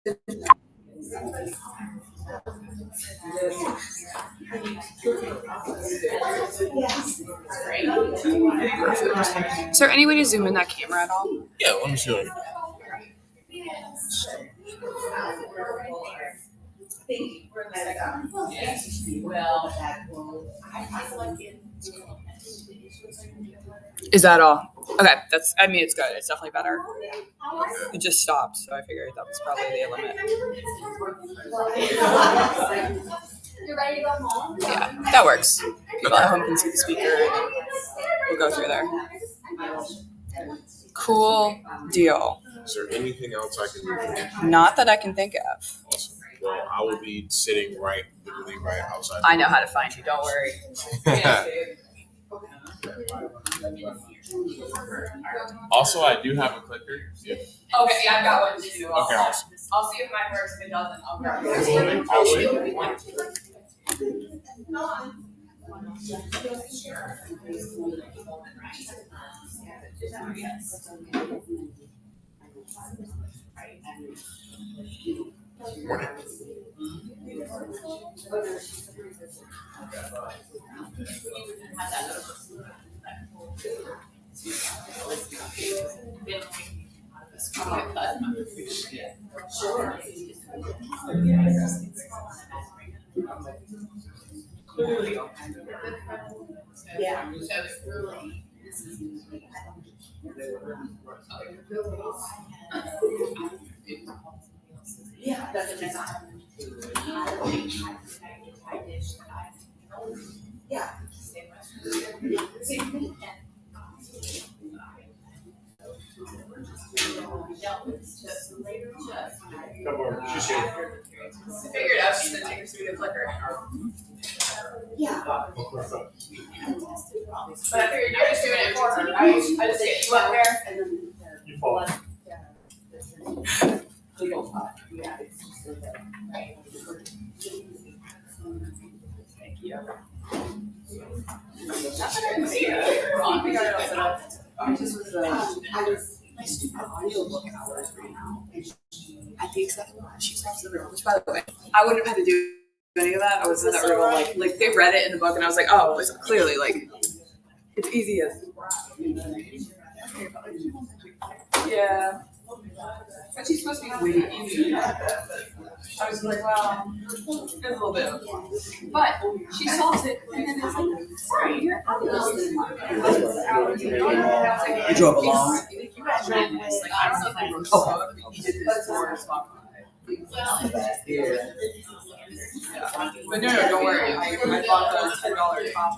Is there any way to zoom in that camera at all? Yeah, let me show you. Is that all? Okay, I mean, it's good. It's definitely better. It just stopped, so I figured that was probably the limit. You're ready to go home? Yeah, that works. People at home can see the speaker and we'll go through there. Cool deal. Is there anything else I can do for you? Not that I can think of. Awesome. Well, I will be sitting literally right outside. I know how to find you, don't worry. Also, I do have a clicker. Yeah. Okay, yeah, I've got one too. Okay, awesome. I'll see if mine works. If it doesn't, I'll grab yours. Morning. Yeah. Yeah, that's a nice time. Yeah. I figured out she's gonna take her through the clicker. Yeah. But I figured you're just doing it for her, right? I just get you up there. And then You fall. Thank you. My stupid audio book hours right now. At the executive, she stops the room, which by the way, I wouldn't have had to do any of that. I was in that room like they read it in the book and I was like, oh, it's clearly like it's easy as yeah. But she's supposed to be way easy. I was like, well, there's a little bit of but she solves it and then it's like, sorry, you're You drove along? You guys read this, like I don't know if I wrote book, but you did this for Spotify. But no, don't worry. I bought the $10 top.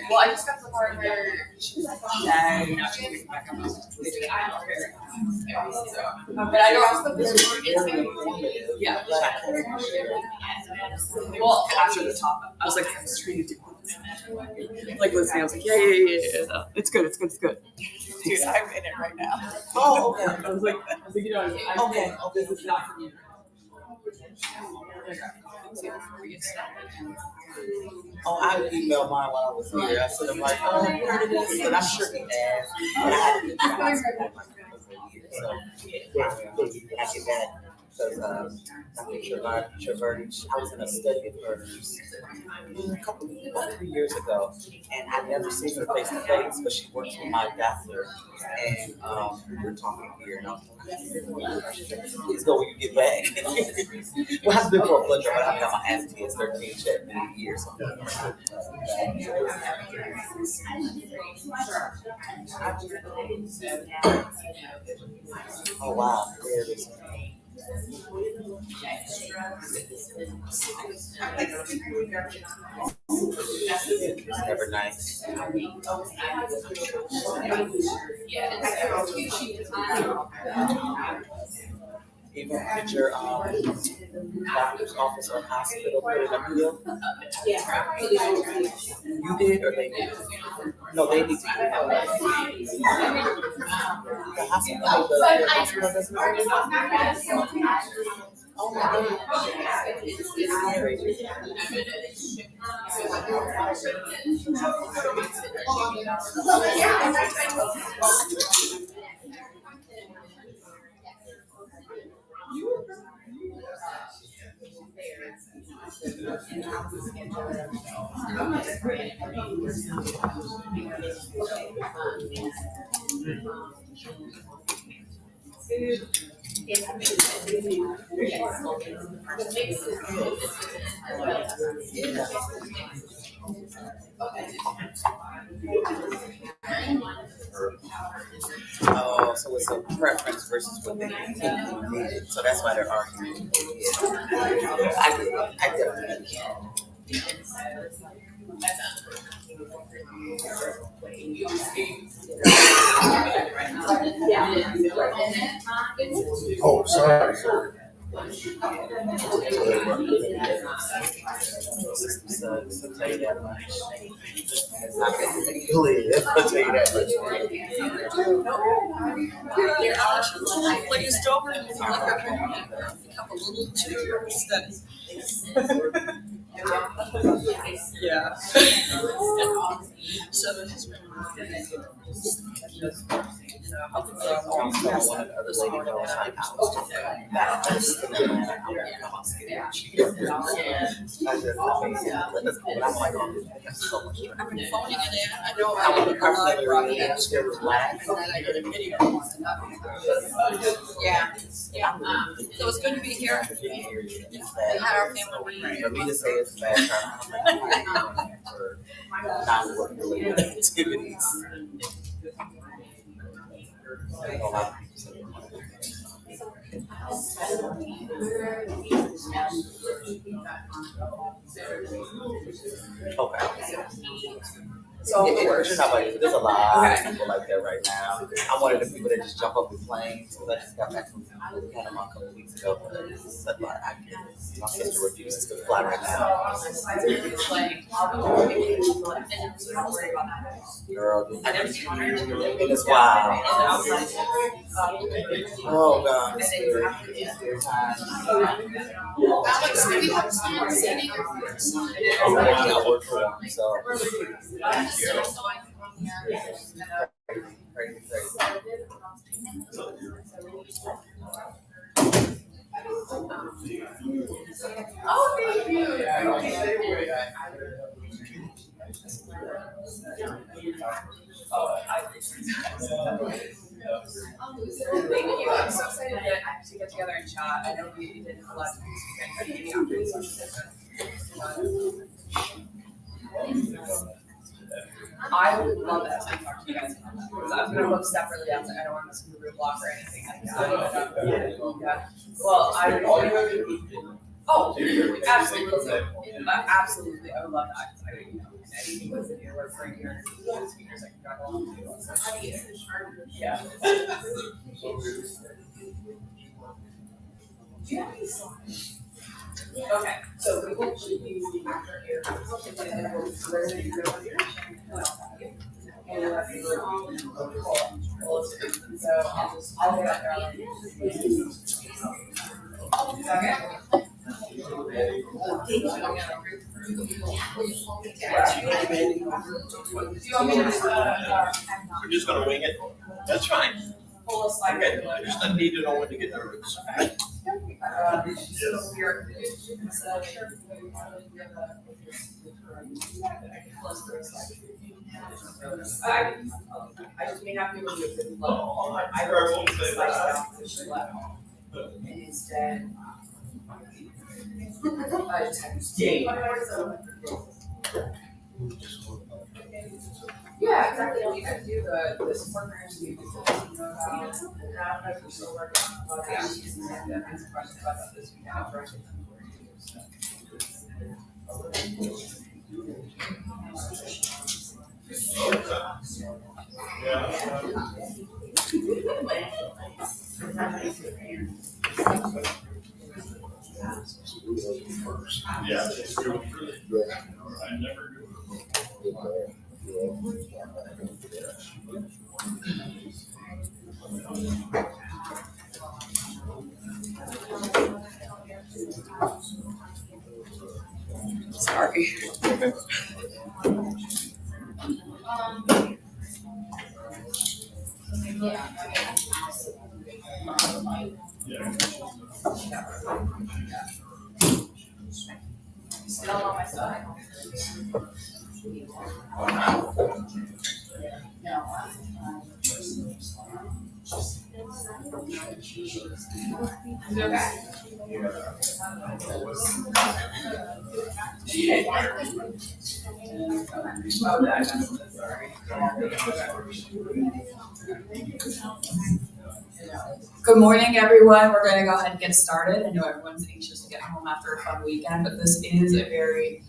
Well, I just got the part where she was like, "No, now she's moving back up." But I don't. Yeah. Well, after the top, I was like, I was trying to do like listening. I was like, yeah. It's good. Dude, I'm in it right now. Oh, okay. I was like, you know, Okay. this is not for you. Oh, I emailed mine while I was here. I said, I'm like, oh, where did it is? And I'm sure he has. But I haven't been to hospital so I get that because I think Traverse, I was in a study of hers about 3 years ago, and I never seen her face to face, but she works with my doctor, and we were talking here, and I was like, please go when you get back. Well, I've been for a blood draw, but I've got my ass kids 13 check in a year, so. Oh wow, there it is. It's never nice. Even at your doctor's office or hospital put in a bill? Yeah. You did or they did? No, they need to. The hospital doesn't. Oh my God. It's scary. Oh, so it's a preference versus what they think you needed. So that's why they're arguing. Yeah. I definitely Oh, sorry. so tell you that much. It's not going to be clear. I'll tell you that much. Like it's over and you like become a little too steady. Yeah. So this is I've been phoning it in. I know I love broadcast. And then I did a video. Yeah. Yeah. So it's good to be here. We had our family reunion. For me to say it's bad time for non-work related activities. Okay. So There's a lot of people like that right now. I'm one of the people that just jump up with planes because I just got back from Panama a couple of weeks ago. But I said, like, my sister refuses to fly right now. Girl, and it's wild. Oh God, it's scary. Alex, do we have someone sitting? I work for them, so. Oh, thank you. Thank you. I'm so excited to get together and chat. I know we did a lot of I would love that to talk to you guys about that because I was going to look separately. I was like, I don't want to miss the root block or anything like that. Yeah. Well, I would. Oh, absolutely. Absolutely. I would love that. Anything with the work for your speakers, I can drive along to. Yeah. Okay, so we will shoot you after here. So I'll get that We're just gonna wing it. That's fine. Okay, I just need to know when to get nervous. I just may not be able to do it. I will take the slice out the shit left. And instead, I just have to stay. Yeah, exactly. You could do the support grants you can know about. And I don't know if you're still working on the issues and answer questions about that this weekend. I'll direct them for you. So. Yeah. I never do. Sorry. Still on my side. Good morning, everyone. We're going to go ahead and get started. I know everyone's anxious to get home after a fun weekend, but this is a very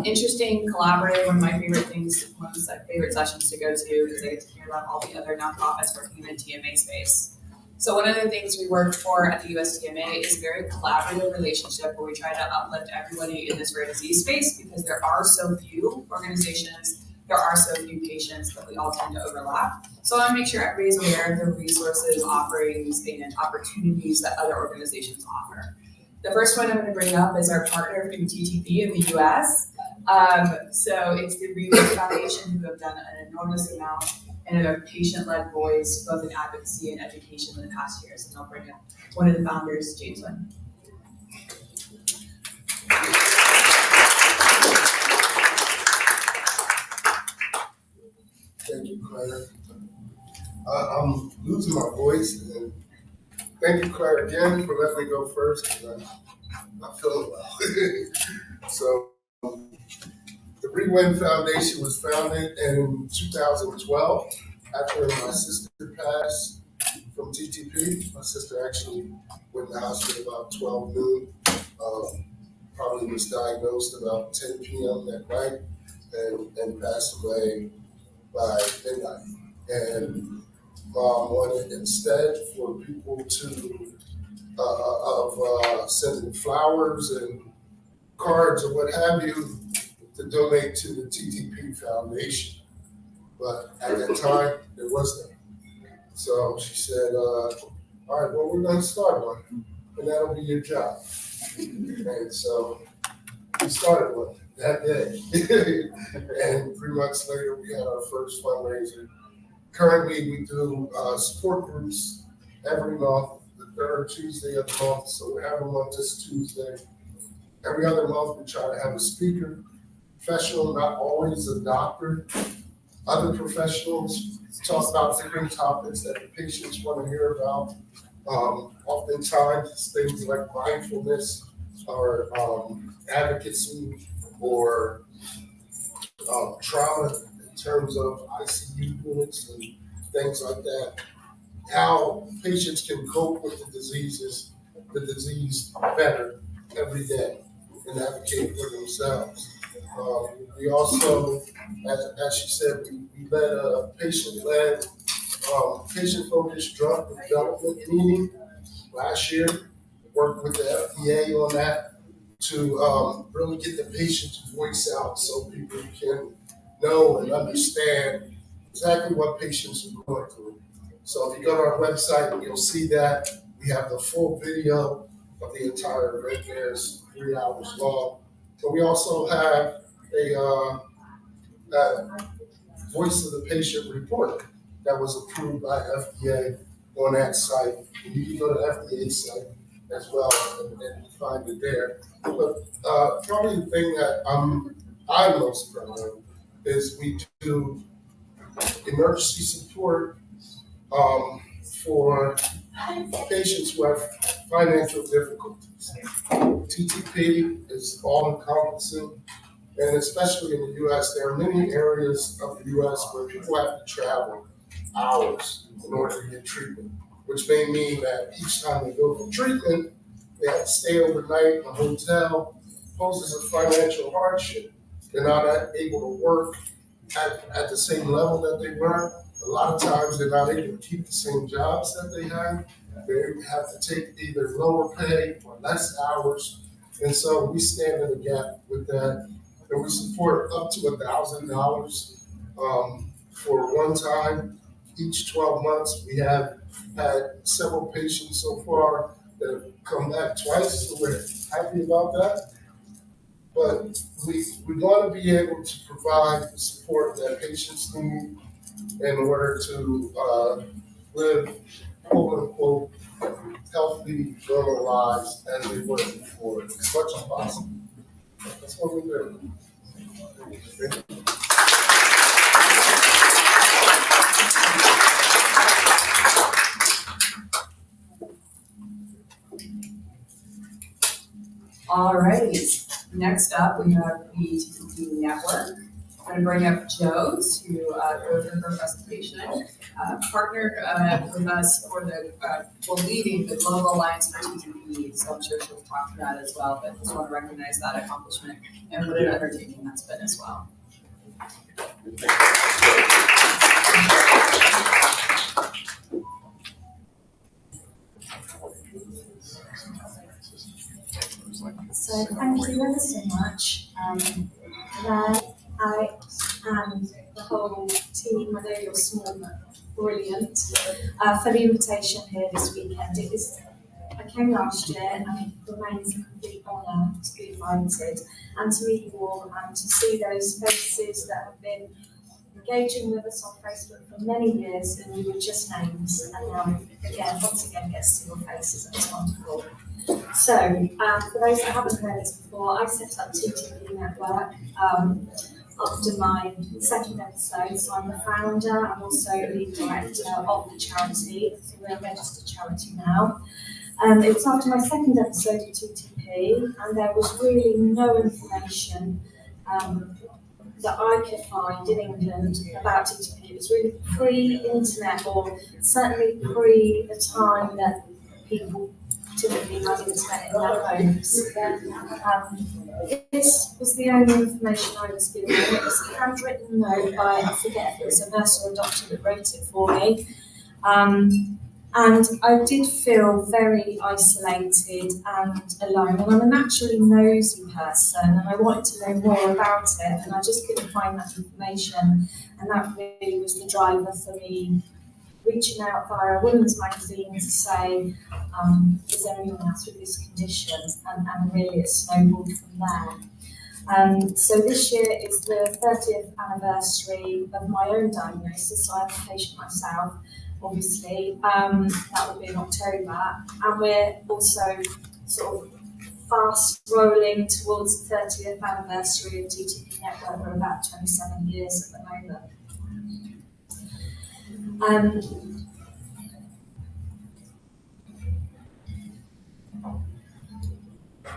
interesting, collaborative, one of my favorite things, one of my favorite sessions to go to because I get to hear about all the other nonprofits working in the TMA space. So one of the things we work for at the USTMA is a very collaborative relationship where we try to uplift everybody in this rare disease space because there are so few organizations, there are so few patients that we all tend to overlap. So I want to make sure everybody's aware of the resources, offerings, and opportunities that other organizations offer. The first one I'm going to bring up is our partner from TTP in the US. So it's the Research Foundation who have done an enormous amount in a patient-led voice, both in advocacy and education in the past years. And I'll bring up one of the founders, Jason. Thank you, Claire. I'm losing my voice, and thank you, Claire, again for letting me go first because I'm not feeling well. So, the Rewin Foundation was founded in 2012 after my sister passed from TTP. My sister actually went in the hospital about 12 noon. Probably was diagnosed about 10 p.m. that night and passed away by midnight. And Mom wanted instead for people to sending flowers and cards or what have you to donate to the TTP Foundation. But at that time, there was none. So she said, all right, well, we're going to start one, and that'll be your job. And so we started one that day. And 3 months later, we had our first fundraiser. Currently, we do support groups every month, the third Tuesday of the month. So we're having one this Tuesday. Every other month, we try to have a speaker, professional, not always a doctor, other professionals, talk about different topics that the patients want to hear about. Oftentimes, things like mindfulness or advocacy or trauma in terms of ICU units and things like that. How patients can cope with the disease better every day and advocate for themselves. We also, as she said, we led a patient-led, patient-focused drug development meeting last year. Worked with the FDA on that to really get the patient's voice out so people can know and understand exactly what patients are going through. So if you go to our website, you'll see that we have the full video of the entire event. There's 3 hours long. But we also have a voice of the patient report that was approved by FDA on that site. And you can go to the FDA site as well and find it there. But probably the thing that I'm most proud of is we do emergency support for patients who have financial difficulties. TTP is all-encompassing, and especially in the U.S., there are many areas of the U.S. where people have to travel hours in order to get treatment, which may mean that each time they go for treatment, they have to stay overnight in a hotel, poses a financial hardship. They're not able to work at the same level that they were. A lot of times they're not able to keep the same jobs that they had. They have to take either lower pay or less hours. And so we stand in the gap with that. And we support up to $1,000 for one time each 12 months. We have had several patients so far They've come back twice, so we're happy about that. But we want to be able to provide the support that patients need in order to live quote unquote healthy, normal lives as they were before, as much as possible. That's what we're doing. All right, next up we have the TTP Network. I'm going to bring up Joe to go through her presentation. Partnered with us for leading the Global Alliance for TTP, so I'm sure she'll talk to that as well, but just want to recognize that accomplishment and what an undertaking that's been as well. So thank you ever so much. Today I and the whole team, I know you're small but brilliant, for the invitation here this weekend. I came last year and it remains a complete honour to be invited and to meet you all and to see those faces that have been engaging with us on Facebook for many years and you were just names and now once again get to see your faces and it's wonderful. So, for those that haven't heard this before, I set up TTP Network after my second episode. So I'm the founder, I'm also lead director of the charity, so we're a registered charity now. It was after my second episode of TTP, and there was really no information that I could find in England about TTP. It was really pre-internet, or certainly pre the time that people typically had internet in their homes. This was the only information I was given. It was a handwritten note by, I forget if it was a nurse or a doctor that wrote it for me. And I did feel very isolated and alone. And I'm a naturally nosy person and I wanted to know more about it and I just couldn't find that information. And that really was the driver for me reaching out via a women's magazine to say, is there anyone else with this condition? And really it snowballed from there. So this year is the 30th anniversary of my own diagnosis, so I'm a patient myself, obviously. That will be in October. And we're also sort of fast rolling towards the 30th anniversary of TTP Network. We're about 27 years at the moment.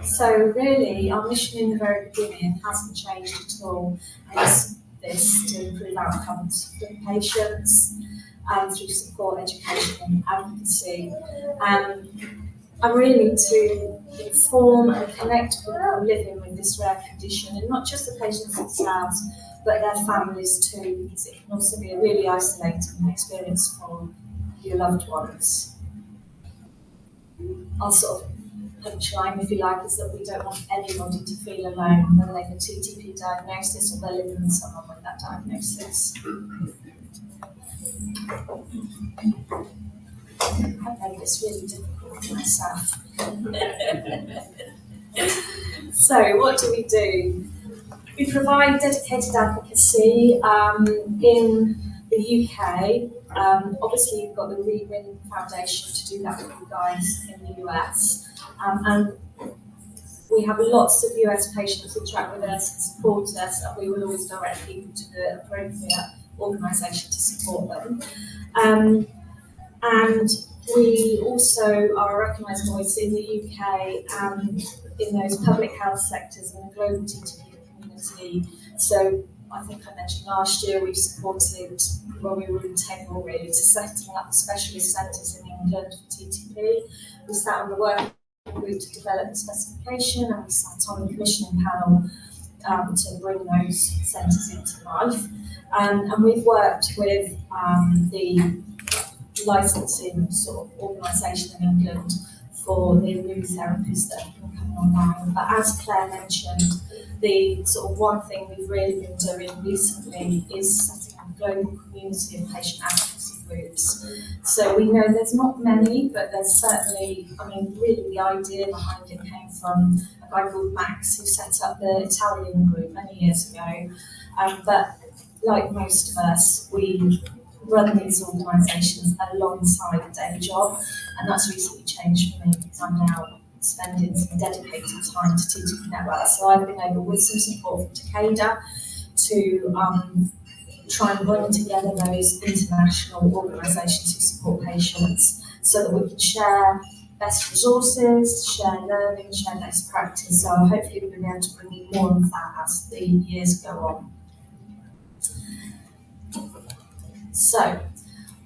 So really, our mission in the very beginning hasn't changed at all. It's this to improve outcomes for patients through support, education and advocacy. And really to inform and connect with people living with this rare condition, and not just the patients themselves, but their families too, because it can also be a really isolating experience for your loved ones. Our sort of punchline, if you like, is that we don't want anybody to feel alone when they have a TTP diagnosis or they're living with someone with that diagnosis. I made this really difficult for myself. So what do? We provide dedicated advocacy in the UK. Obviously, you've got the Rewin Foundation to do that with you guys in the US. And we have lots of US patients who interact with us and support us, and we will always direct people to the appropriate organisation to support them. And we also are a recognised voice in the UK and in those public health sectors and the global TTP community. So I think I mentioned last year we supported, well, we were integral really to setting up specialist centres in England for TTP. We sat on the working group to develop the specification and we sat on the commissioning panel to bring those centres into life. And we've worked with the licensing sort of organisation in England for the new therapies that have been coming online. But as Claire mentioned, the sort of one thing we've really been doing recently is setting up a global community of patient advocacy groups. So we know there's not many, but there's certainly, I mean, really the idea behind it came from a guy called Max who set up the Italian group many years ago. But like most of us, we run these organisations alongside a day job, and that's recently changed for me because I'm now spending some dedicated time to TTP Network. So I've been able, with some support from Takeda, to try and bring together those international organisations who support patients so that we can share best resources, share learning, share best practice. So hopefully we'll be able to bring you more of that as the years go on. So,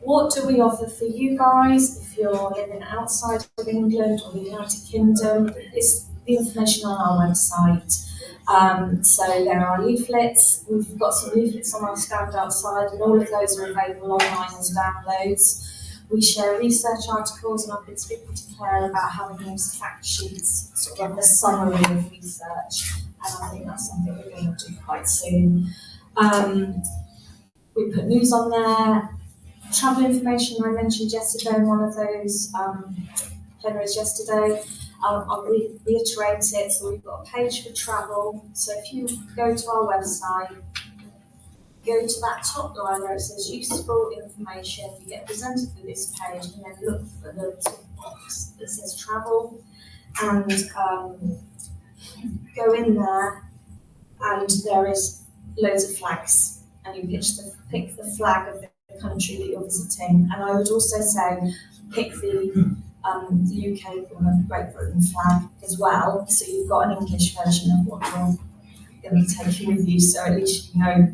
what do we offer for you guys if you're living outside of England or the United Kingdom? It's the information on our website. So there are leaflets. We've got some leaflets on our stand outside, and all of those are available online as downloads. We share research articles, and I've been speaking to Claire about having those fact sheets, sort of like a summary of research, and I think that's something we're going to do quite soon. We put news on there. Travel information I mentioned yesterday in one of those plenaries yesterday. I'll reiterate it. So we've got a page for travel. So if you go to our website, go to that top line where it says useful information, you get presented with this page, and then look for the tick box that says travel, and go in there, and there is loads of flags, and you pick the flag of the country that you're visiting. And I would also say pick the UK or the Great Britain flag as well, so you've got an English version of what you're going to take with you, so at least you know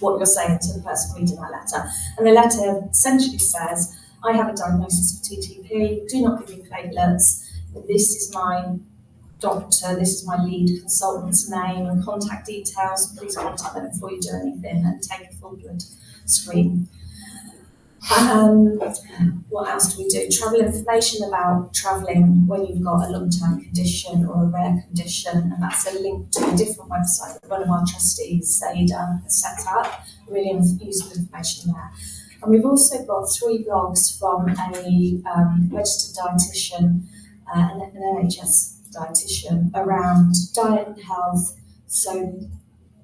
what you're saying to the person reading that letter. And the letter essentially says, I have a diagnosis of TTP, do not give me platelets, this is my doctor, this is my lead consultant's name and contact details, please contact them before you do anything, and take a full blood screen. What else do we do? Travel information about travelling when you've got a long-term condition or a rare condition, and that's a link to a different website that one of our trustees, Sada, has set up. Really useful information there. And we've also got 3 blogs from a registered dietitian, an NHS dietitian, around diet and health. So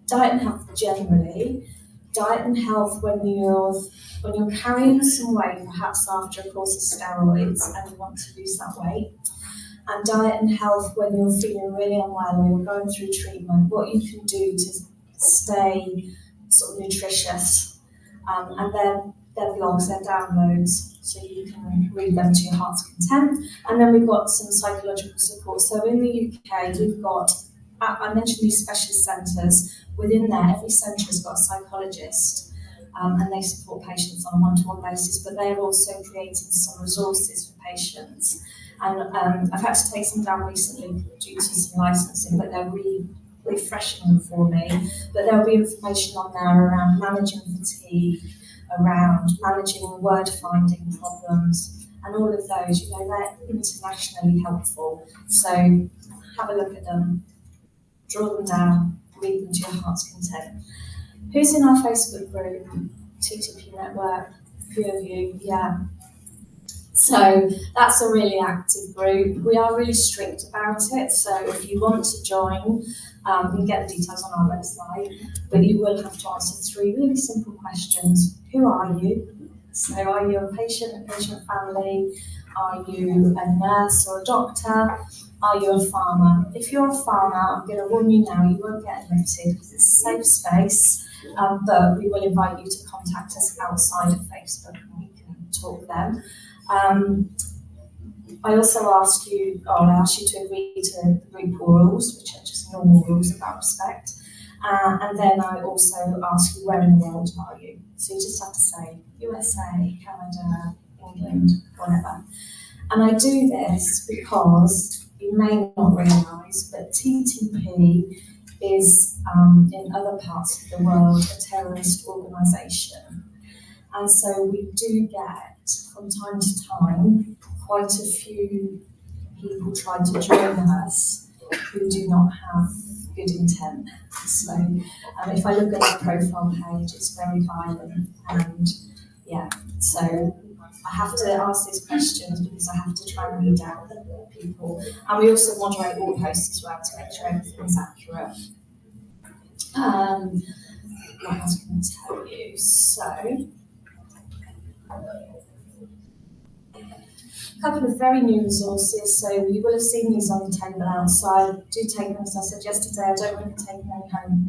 diet and health generally, diet and health when you're carrying some weight, perhaps after a course of steroids and you want to lose that weight, and diet and health when you're feeling really unwell or you're going through treatment, what you can do to stay sort of nutritious. And they're blogs, they're downloads, so you can read them to your heart's content. And then we've got some psychological support. So in the UK, we've got, I mentioned these specialist centres. Within there, every centre has got a psychologist, and they support patients on a one-to-one basis, but they're also creating some resources for patients. And I've had to take some down recently due to some licensing, but they're really refreshing them for me. But there'll be information on there around managing fatigue, around managing word finding problems, and all of those, they're internationally helpful. So have a look at them, draw them down, read them to your heart's content. Who's in our Facebook group? TTP Network, a few of you, yeah. So that's a really active group. We are really strict about it, so if you want to join, you can get the details on our website, but you will have to answer 3 really simple questions. Who are you? So are you a patient family? Are you a nurse or a doctor? Are you a farmer? If you're a farmer, I'm going to warn you now, you won't get admitted because it's a safe space, but we will invite you to contact us outside of Facebook and we can talk then. I also ask you to agree to the group rules, which are just normal rules about respect. And then I also ask you, where in the world are you? So you just have to say USA, Canada, England, whatever. And I do this because you may not realise, but TTP is, in other parts of the world, a terrorist organisation. And so we do get, from time to time, quite a few people try to join us who do not have good intent. So if I look at our profile page, it's very violent, and So I have to ask these questions because I have to try and weed out people. And we also moderate all posts as well to make sure everything's accurate. What else can I tell you? So, a couple of very new resources. So you will have seen these on the table outside. Do take them, as I said yesterday. I don't want to be taking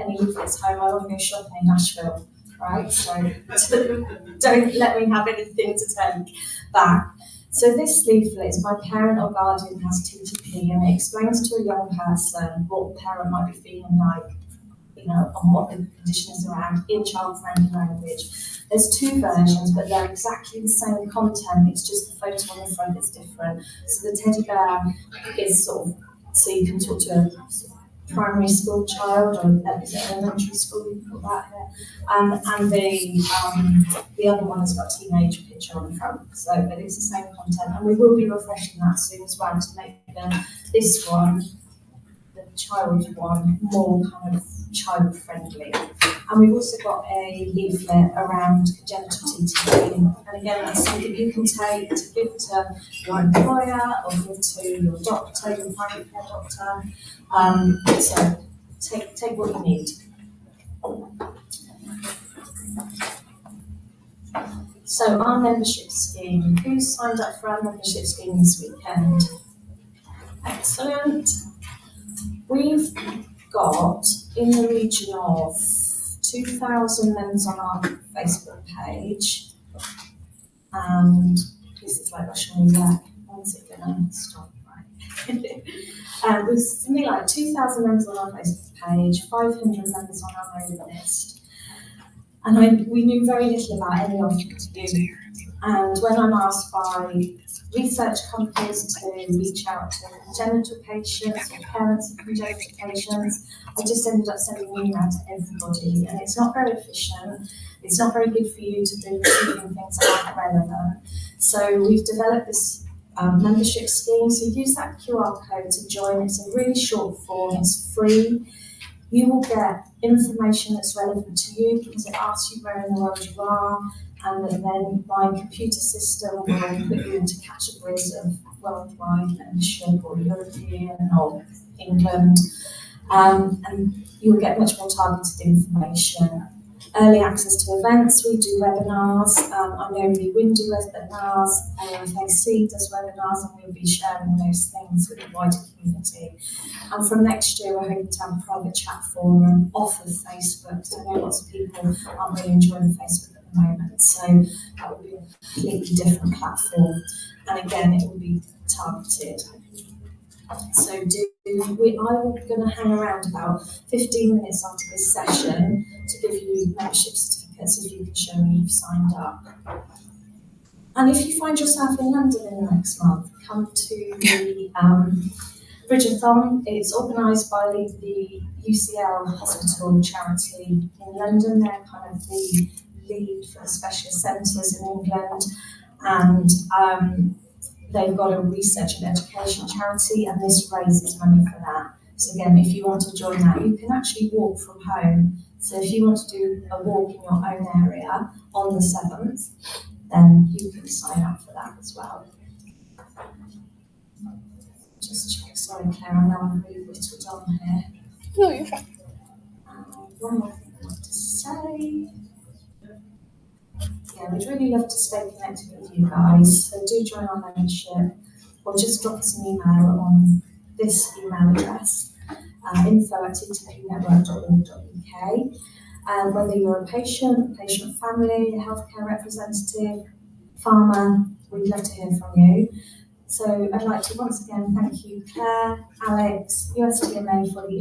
any leaflets home. I want to go shopping in Nashville, right? So don't let me have anything to take back. So this leaflet is my parent or guardian has TTP, and it explains to a young person what the parent might be feeling like, on what the condition is around in child-friendly language. There's two versions, but they're exactly the same content. It's just the photo on the front that's different. So the teddy bear is sort of, so you can talk to a primary school child or is it elementary school, you put that here. And the other one has got a teenage picture on the front. So, but it's the same content, and we will be refreshing that soon as well to make this one, the child one, more kind of child friendly. And we've also got a leaflet around congenital TTP, and again that's something you can take to give to your employer or give to your doctor, your primary care doctor. So take what you need. So our membership scheme, who signed up for our membership scheme this weekend? Excellent. We've got in the region of 2,000 members on our Facebook page, and this is like Russian roulette. When's it gonna stop? Right. We've something like 2,000 members on our Facebook page, 500 members on our mailing list, and we knew very little about any of you. And when I'm asked by research companies to reach out to congenital patients or parents of congenital patients, I just ended up sending an email to everybody, and it's not very efficient. It's not very good for you to be receiving things that aren't relevant. So we've developed this membership scheme. So use that QR code to join. It's a really short form. It's free. You will get information that's relevant to you because it asks you where in the world you are, and then my computer system will put you into categories of worldwide membership or European or England, and you'll get much more targeted information. Early access to events, we do webinars. I know we will do webinars, AFAC does webinars, and we'll be sharing those things with the wider community. And from next year, we're hoping to have a private chat forum off of Facebook. So I know lots of people aren't really enjoying Facebook at the moment, so that will be a completely different platform. And again, it will be targeted. So I'm going to hang around about 15 minutes after this session to give you membership certificates if you can show me you've signed up. And if you find yourself in London in the next month, come to the Bridgeathon. It's organised by the UCL Hospital charity in London. They're kind of the lead for the specialist centres in England, and they've got a research and education charity, and this raises money for that. So again, if you want to join that, you can actually walk from home. So if you want to do a walk in your own area on the 7th, then you can sign up for that as well. Just check, sorry Claire, I know I'm really whittled on here. No, you're fine. One more thing I want to say. Yeah, we'd really love to stay connected with you guys, so do join our membership or just drop us an email on this email address, info@ttpnetwork.org.uk. Whether you're a patient family, a healthcare representative, farmer, we'd love to hear from you. So I'd like to once again thank you, Claire, Alex, USTMA for the